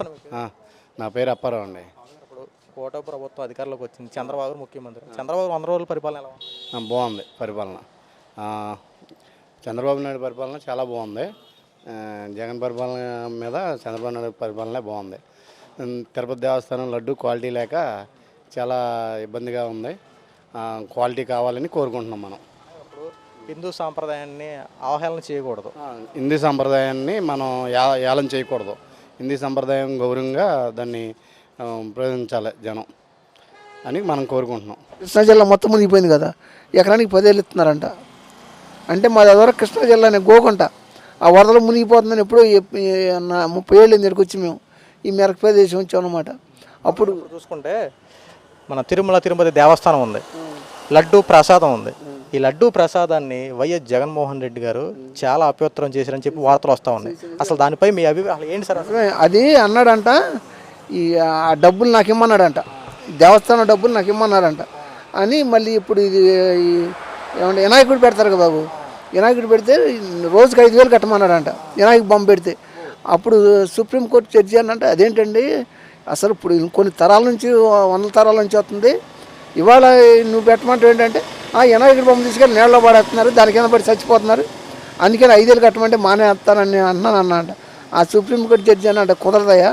నమస్తే నా పేరు అప్పారావు అండి. ఇప్పుడు కూటమి ప్రభుత్వం అధికారంలోకి వచ్చింది. చంద్రబాబు గారు ముఖ్యమంత్రి. చంద్రబాబు 100 రోజుల పరిపాలన ఎలా ఉంది? బాగుంది పరిపాలన. ఆ, చంద్రబాబు నాయుడు పరిపాలన చాలా బాగుంది. జగన్ పరిపాలన మీద చంద్రబాబు నాయుడు పరిపాలనే బాగుంది. తిరుపతి దేవస్థానం లడ్డు క్వాలిటీ లేక చాలా ఇబ్బందిగా ఉంది. క్వాలిటీ కావాలని కోరుకుంటున్నాం మనం. ఇప్పుడు హిందూ సాంప్రదాయాన్ని అవహేళన చేయకూడదు. హిందీ సాంప్రదాయాన్ని మనం ఏలం చేయకూడదు. హిందీ సాంప్రదాయం గౌరవంగా దాన్ని ప్రయోగించాలి జనం అని మనం కోరుకుంటున్నాం. కృష్ణా జిల్లా మొత్తం మునిగిపోయింది కదా, ఎకరానికి 10,000 ఇస్తున్నారంట. అంటే మాది అదివరకు కృష్ణా జిల్లానే గోకుంట, ఆ వరదలు మునిగిపోతుందని ఎప్పుడో 30 ఏళ్ళు దగ్గరికి వచ్చి మేము ఈ మేరకు ప్రదేశం వచ్చాం అనమాట. అప్పుడు చూసుకుంటే మన తిరుపతి దేవస్థానం ఉంది, లడ్డు ప్రసాదం ఉంది. ఈ లడ్డు ప్రసాదాన్ని వైఎస్ జగన్మోహన్ రెడ్డి గారు చాలా అపవిత్రం చేశారని చెప్పి వార్తలు వస్తూ ఉన్నాయి. అసలు దానిపై మీ అభిప్రాయం ఏంటి సార్? అది అన్నాడంట, ఆ డబ్బులు నాకు ఇమ్మన్నాడంట, దేవస్థానం డబ్బులు నాకు ఇమ్మన్నాడంట అని. మళ్ళీ ఇప్పుడు ఇది ఏమంటే వినాయకుడు పెడతారు కదా బాబు, వినాయకుడు పెడితే రోజుకి 5,000 కట్టమన్నాడంట వినాయక బొమ్మ పెడితే. అప్పుడు సుప్రీంకోర్టు జడ్జి అనంటే అదేంటండి, అసలు ఇప్పుడు కొన్ని తరాల నుంచి 100 తరాల నుంచి వస్తుంది, ఇవాళ నువ్వు పెట్టమంటే ఏంటంటే వినాయకుడి బొమ్మ తీసుకెళ్ళి నీళ్ళలో పడేస్తున్నారు, దాని కింద పడి చచ్చిపోతున్నారు, అందుకని 5,000 కట్టమంటే మానేస్తానని అన్నానంట. ఆ సుప్రీంకోర్టు జడ్జి అనంటే కుదరదయా,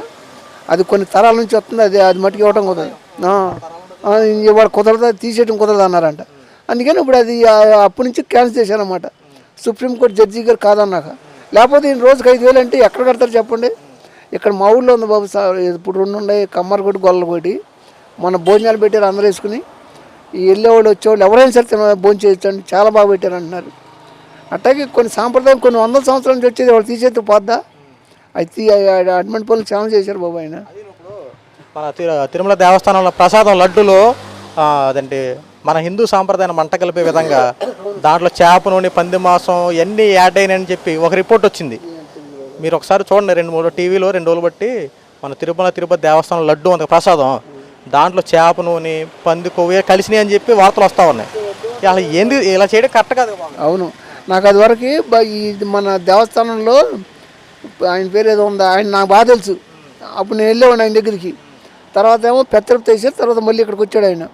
అది కొన్ని తరాల నుంచి వస్తుంది, అది మట్టుకు ఇవ్వటం కుదరదు, ఇవాళ కుదరదు, తీసేయడం కుదరదు అన్నారంట. అందుకని ఇప్పుడు అది అప్పటి నుంచి క్యాన్సిల్ చేశానమాట సుప్రీంకోర్టు జడ్జి గారు కాదన్నాక. లేకపోతే ఈయన రోజుకి 5,000 అంటే ఎక్కడ కడతారు చెప్పండి? ఇక్కడ మా ఊళ్ళో ఉంది బాబు సార్, ఇప్పుడు 2 ఉన్నాయి, కమ్మరకొట్టి గొల్లకొట్టి. మన భోజనాలు పెట్టారు అందరూ వేసుకుని, ఈ వెళ్ళేవాళ్ళు వచ్చేవాళ్ళు ఎవరైనా సరే భోజనం చేయొచ్చండి, చాలా బాగా పెట్టారు అంటున్నారు. అట్లాగే కొన్ని సాంప్రదాయం కొన్ని 100 సంవత్సరాల నుంచి వచ్చేది వాళ్ళు తీసేస్తే పోద్దా? అయితే అడ్మెంట్ పనులు చాలా చేశారు బాబు ఆయన. మన తిరుమల దేవస్థానంలో ప్రసాదం లడ్డులో అదంటే మన హిందూ సాంప్రదాయాన్ని మంట కలిపే విధంగా దాంట్లో చేప నూనె, పంది మాంసం ఇవన్నీ యాడ్ అయినాయని చెప్పి ఒక రిపోర్ట్ వచ్చింది. మీరు ఒకసారి చూడండి, 2-3 టీవీలో 2 రోజులు బట్టి మన తిరుపతి దేవస్థానం లడ్డు ఉంది ప్రసాదం, దాంట్లో చేప నూనె, పంది కొవ్వు కలిసినాయి అని చెప్పి వార్తలు వస్తూ ఉన్నాయి. అలా ఏంది ఇలా చేయడం కరెక్ట్ కాదు. అవును, నాకు అది వరకు ఇది మన దేవస్థానంలో ఆయన పేరు ఏదో ఉంది, ఆయన నాకు బాగా తెలుసు. అప్పుడు నేను వెళ్ళేవాడిని ఆయన దగ్గరికి. తర్వాత ఏమో పెత్తరపు తీసారు, తర్వాత మళ్ళీ ఇక్కడికి వచ్చాడు ఆయన.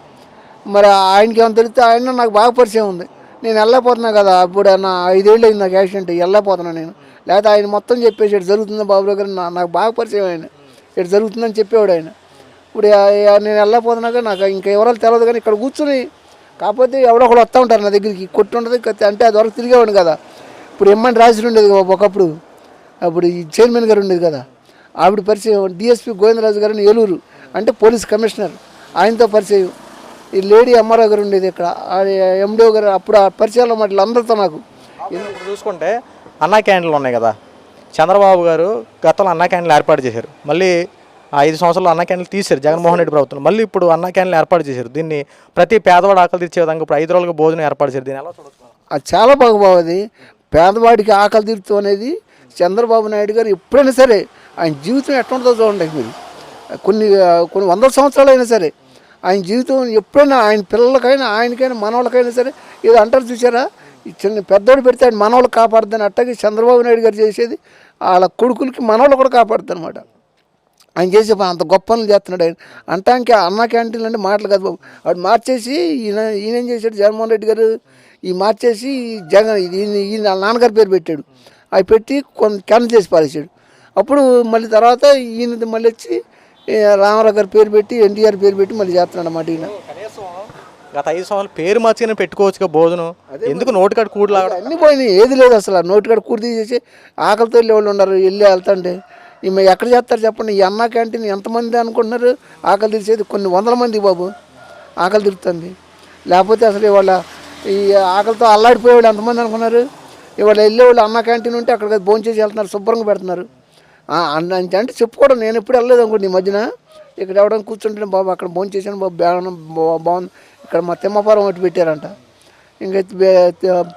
మరి ఆయనకి ఏమో తెలిస్తే ఆయన నాకు బాగా పరిచయం ఉంది. నేను వెళ్ళకపోతున్నా కదా, అప్పుడు నా 5 ఏళ్ళు అయింది నాకు యాక్సిడెంట్, వెళ్ళకపోతున్నాను నేను. లేకపోతే ఆయన మొత్తం చెప్పేసి ఇటు జరుగుతుంది బాబురావు గారు, నాకు బాగా పరిచయం ఆయన, ఇటు జరుగుతుందని చెప్పేవాడు ఆయన. ఇప్పుడు నేను వెళ్ళకపోతున్నాక నాకు ఇంకా ఎవరాలు తెలియదు, కానీ ఇక్కడ కూర్చుని కాకపోతే ఎవడో ఒకడు వస్తూ ఉంటారు నా దగ్గరికి, కొట్టి ఉంటుంది అంటే అది వరకు తిరిగేవాడు కదా. ఇప్పుడు ఎమ్మని రాసి ఉండేది ఒకప్పుడు, అప్పుడు ఈ చైర్మన్ గారు ఉండేది కదా, ఆవిడ పరిచయం. డిఎస్పీ గోవిందరాజు గారిని ఏలూరు, అంటే పోలీస్ కమిషనర్, ఆయనతో పరిచయం. ఈ లేడీ అమ్మారావు గారు ఉండేది ఇక్కడ, ఎండిఓ గారు, అప్పుడు ఆ పరిచయాలు మాటలు అందరితో నాకు. చూసుకుంటే అన్నా క్యాంటీన్లు ఉన్నాయి కదా, చంద్రబాబు గారు గతంలో అన్నా క్యాంటీన్లు ఏర్పాటు చేశారు. మళ్ళీ 5 సంవత్సరాలు అన్నా క్యాంటీన్లు తీశారు జగన్మోహన్ రెడ్డి ప్రభుత్వం. మళ్ళీ ఇప్పుడు అన్నా క్యాంటీన్లు ఏర్పాటు చేశారు. దీన్ని ప్రతి పేదవాడు ఆకలి తీర్చే విధంగా ఇప్పుడు 5 రోజులుగా భోజనం ఏర్పాటు చేశారు. దీన్ని ఎలా చూడొచ్చు? అది చాలా బాగుంది. పేదవాడికి ఆకలి తీరుతూ అనేది చంద్రబాబు నాయుడు గారు ఎప్పుడైనా సరే ఆయన జీవితం ఎట్లా ఉంటుందో చూడండి. మీరు కొన్ని 100 సంవత్సరాలు అయినా సరే ఆయన జీవితం ఎప్పుడైనా ఆయన పిల్లలకైనా ఆయనకైనా మనవాళ్ళకైనా సరే ఏదో అంటారు చూసారా, ఈ చిన్న పెద్దోడు పెడితే ఆయన మనవాళ్ళు కాపాడుతుంది. అట్టగే చంద్రబాబు నాయుడు గారు చేసేది వాళ్ళ కొడుకులకి మనవాళ్ళు కూడా కాపాడుతుంది అనమాట. ఆయన చేసే అంత గొప్ప పనులు చేస్తున్నాడు ఆయన. అంటానికి అన్నా క్యాంటీన్లు అంటే మాటలు కాదు బాబు. వాడు మార్చేసి ఈయనేం చేశాడు జగన్మోహన్ రెడ్డి గారు, ఈ మార్చేసి ఈయన నాన్నగారి పేరు పెట్టాడు, అవి పెట్టి కొంత క్యాన్సిల్ చేసి పారేసాడు. అప్పుడు మళ్ళీ తర్వాత ఈయన మళ్ళీ వచ్చి రామారావు గారి పేరు పెట్టి ఎన్టీఆర్ పేరు పెట్టి మళ్ళీ చేస్తున్నాడు అన్నమాట. ఈయన గత 5 సంవత్సరాలు పేరు మార్చుకుని పెట్టుకోవచ్చు భోజనం, ఎందుకు నోటికాడ కూడు అన్నీ పోయినాయి, ఏది లేదు అసలు. నోటికాడ కూడి తీసేసి ఆకలితో వెళ్ళే వాళ్ళు ఉన్నారు, వెళ్తుంటే ఈమె ఎక్కడ చేస్తారు చెప్పండి? ఈ అన్నా క్యాంటీన్ ఎంతమంది అనుకుంటున్నారు ఆకలి తీసేది? కొన్ని 100 మంది బాబు ఆకలి తీరుతుంది. లేకపోతే అసలు ఇవాళ ఈ ఆకలితో అల్లాడిపోయేవాళ్ళు ఎంతమంది అనుకున్నారు? ఇవాళ వెళ్ళేవాళ్ళు అన్నా క్యాంటీన్ ఉంటే అక్కడ భోజనం చేసి వెళ్తున్నారు, శుభ్రంగా పెడుతున్నారు. అంటే చెప్పుకోవడం, నేను ఎప్పుడు వెళ్ళలేదు అనుకోండి. ఈ మధ్యన ఇక్కడ ఎవడన్నా కూర్చుంటే బాబు అక్కడ భోజనం చేశాను బాబు, బాగుంది. ఇక్కడ మా తిమ్మపురం ఒకటి పెట్టారంట, ఇంకా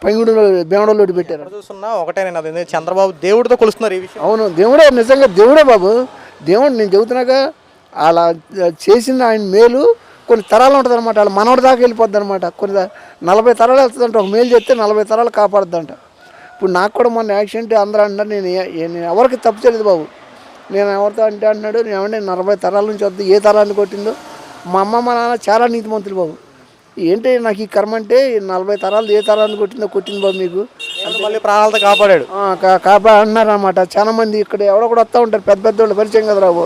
పంగుడులో బేమడలో ఒకటి పెట్టారు. చూస్తున్నా ఒకటే, నేను చంద్రబాబు దేవుడితో కొలుస్తున్నారు ఈ విషయం. అవును, దేవుడే, నిజంగా దేవుడే బాబు. దేవుడు నేను చెబుతున్నాక అలా చేసిన ఆయన మేలు కొన్ని తరాలు ఉంటుంది అనమాట. వాళ్ళ మనవడి దాకా వెళ్ళిపోద్ది అనమాట. కొన్ని 40 తరాలు వెళ్తుందంట, ఒక మేలు చేస్తే 40 తరాలు కాపాడుద్దంట. ఇప్పుడు నాకు కూడా మొన్న యాక్సిడెంట్ అందరూ అంటారు, నేను ఎవరికి తప్పు చేయలేదు బాబు. నేను ఎవరితో అంటే అంటున్నాడు, ఏమంటే 40 తరాల నుంచి వద్దు, ఏ తరాన్ని కొట్టిందో. మా అమ్మ మా నాన్న చాలా నీతిమంతులు బాబు. ఏంటి నాకు ఈ కర్మ అంటే 40 తరాలు ఏ తరాన్ని కొట్టింది బాబు మీకు మళ్ళీ ప్రాణాలతో కాపాడాడు. అన్నారు అన్నమాట. చాలా మంది ఇక్కడ ఎవరో కూడా వస్తూ ఉంటారు, పెద్ద పెద్ద వాళ్ళు పరిచయం కదా రాబు.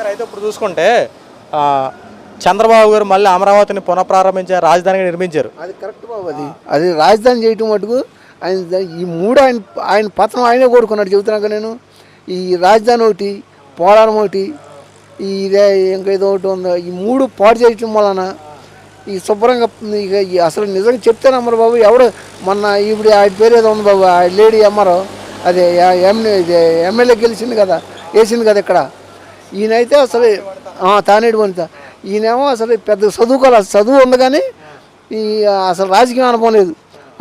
అయితే ఇప్పుడు చూసుకుంటే చంద్రబాబు గారు మళ్ళీ అమరావతిని పునఃప్రారంభించారు, రాజధానిగా నిర్మించారు. అది కరెక్ట్ బాబు. అది రాజధాని చేయటం మటుకు ఆయన ఈ మూడు ఆయన పతనం ఆయనే కోరుకున్నాడు. చెబుతున్నాక నేను ఈ రాజధాని ఒకటి, పోలవరం ఒకటి, ఇదే ఇంకా ఏదో ఒకటి ఉందో, ఈ మూడు పాడు చేయటం వలన ఈ శుభ్రంగా ఇక అసలు నిజంగా చెప్తే నమ్మరు బాబు. ఎవరు మొన్న ఇప్పుడు ఆయన పేరు ఏదో ఉంది బాబు, ఆ లేడీ అమ్మరో, అదే ఎమ్మెల్యే గెలిచింది కదా, వేసింది కదా ఇక్కడ. ఈయనైతే అసలు తానేడు వనిత, ఈయనేమో అసలు పెద్ద చదువుకోవాలి, చదువు ఉంది కానీ ఈ అసలు రాజకీయం అనుభవం లేదు.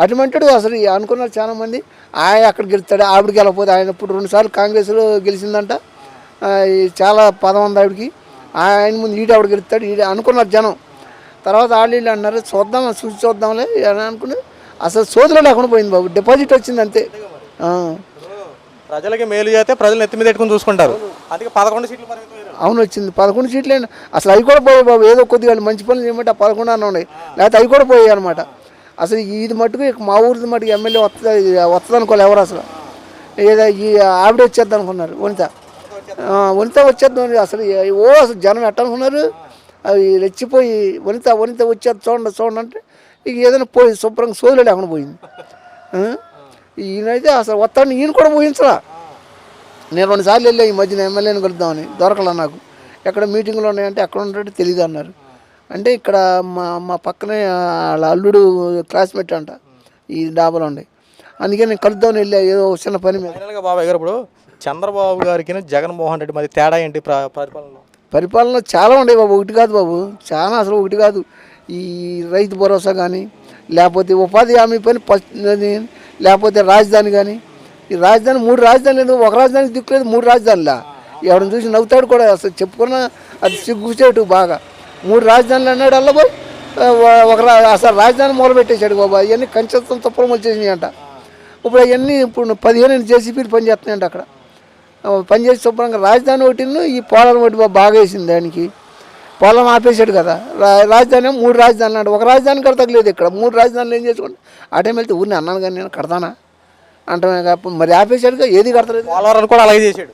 అటువంటిడు అసలు అనుకున్నారు చాలామంది. ఆయన అక్కడ గెలుస్తాడు, ఆవిడ గెలకపోతే. ఆయన ఇప్పుడు 2 సార్లు కాంగ్రెస్లో గెలిచిందంట, చాలా పదం ఉంది ఆవిడకి. ఆయన ముందు ఆవిడ గెలుస్తాడు అనుకున్నారు జనం. తర్వాత వాళ్ళు అన్నారు చూద్దాంలే అని అనుకుని అసలు సోదరులు లేకుండా పోయింది బాబు. డిపాజిట్ వచ్చింది అంతే. ప్రజలకి మేలు చేస్తే ప్రజలు ఎత్తి మీద పెట్టుకుని చూసుకుంటారు. అందుకే 11 సీట్లు అవును వచ్చింది. 11 సీట్లు అసలు అవి కూడా పోయాయి బాబు. ఏదో కొద్దిగా మంచి పనులు చేయమంటే 11 అన్న ఉన్నాయి, లేకపోతే అవి కూడా పోయాయి అనమాట. అసలు ఇది మటుకు మా ఊరిది మటుకు ఎమ్మెల్యే వస్తుంది అనుకోవాలి ఎవరు అసలు. ఏదో ఈ ఆవిడ వచ్చేద్దాం అనుకున్నారు, వనిత వచ్చేద్దాం. అసలు అసలు జనం ఎట్ట అనుకున్నారు, అవి రెచ్చిపోయి వనిత వచ్చేది చూడండి అంటే ఇక ఏదైనా పోయి శుభ్రంగా సోదరులు లేకుండా పోయింది. ఈయనైతే అసలు వస్తాను, ఈయన కూడా పోయించరా. నేను 2 సార్లు వెళ్ళా ఈ మధ్యన ఎమ్మెల్యేని కలుద్దామని, దొరకలా నాకు. ఎక్కడ మీటింగ్లు ఉన్నాయంటే ఎక్కడ ఉంటాడో తెలియదు అన్నారు. అంటే ఇక్కడ మా పక్కనే వాళ్ళ అల్లుడు క్లాస్మేట్ అంట ఈ డాబాలో ఉండే, అందుకే నేను కలుద్దామని వెళ్ళా ఏదో చిన్న పని మీద. బాబాయ్ గారు ఇప్పుడు చంద్రబాబు గారికి జగన్మోహన్ రెడ్డి మరి తేడా ఏంటి పరిపాలన చాలా ఉండే బాబు, ఒకటి కాదు బాబు, చాలా అసలు ఒకటి కాదు. ఈ రైతు భరోసా కానీ, లేకపోతే ఉపాధి హామీ పని లేకపోతే రాజధాని కానీ. ఈ రాజధాని 3 రాజధానులు లేదు, ఒక రాజధానికి దిక్కులేదు, 3 రాజధానులా. ఎవరిని చూసి నవ్వుతాడు కూడా. అసలు చెప్పుకున్నా అది సిగ్గుచేటు బాగా. 3 రాజధానులు అన్నాడు అల్లబోయ్. అసలు రాజధాని మొదలుపెట్టేశాడు బాబు. అవన్నీ కంచెత్తం తప్పులు వచ్చేసినాయి అంట. ఇప్పుడు అవన్నీ ఇప్పుడు 15 జేసీపీలు పనిచేస్తున్నాయంట అక్కడ. పనిచేసి శుభ్రంగా రాజధాని ఒకటి, ఈ పోలవరం ఒకటి బాగా వేసింది దానికి. పోలవరం ఆపేశాడు కదా, రాజధాని 3 రాజధానులు అంటే ఒక రాజధాని కడతలేదు ఇక్కడ. 3 రాజధానులు ఏం చేసుకోండి. ఆ టైం వెళ్తే ఊరిని అన్నాను కానీ నేను కడతానా అంటే మరి ఆపేశాడుగా, ఏది కడతలేదు. పోలవరం కూడా అలాగే చేశాడు.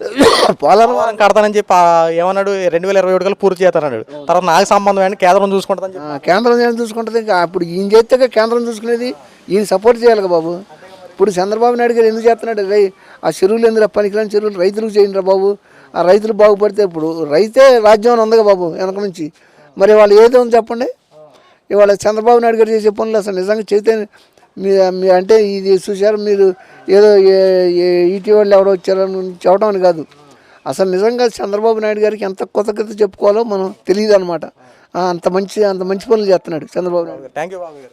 పోలవరం కడతానని చెప్పి ఏమన్నాడు, 2027 కల్లా పూర్తి చేస్తానన్నాడు. తర్వాత నాకు సంబంధం ఏంటి, కేంద్రం చూసుకుంటుంది. కేంద్రం ఏం చూసుకుంటుంది. అప్పుడు ఈయన చేస్తే కేంద్రం చూసుకునేది, ఈయన సపోర్ట్ చేయాలి బాబు. ఇప్పుడు చంద్రబాబు నాయుడు గారు ఎందుకు చేస్తున్నాడు, ఆ చెరువులు ఎందుకు పనికిరాని చెరువులు రైతులకు చేయండి రా బాబు. ఆ రైతులు బాగుపడితే ఇప్పుడు రైతే రాజ్యం ఉందిగా బాబు వెనక నుంచి. మరి వాళ్ళు ఏదో ఉంది చెప్పండి. ఇవాళ చంద్రబాబు నాయుడు గారు చేసే పనులు అసలు నిజంగా చేస్తే మీ అంటే ఇది చూసారు మీరు, ఏదో ఈటీవీ ఎవరో వచ్చారని చెప్పడం అని కాదు. అసలు నిజంగా చంద్రబాబు నాయుడు గారికి ఎంత కృతజ్ఞత చెప్పుకోవాలో మనం తెలియదు అనమాట. అంత మంచి పనులు చేస్తున్నాడు చంద్రబాబు నాయుడు. థ్యాంక్ యూ బాబు గారు.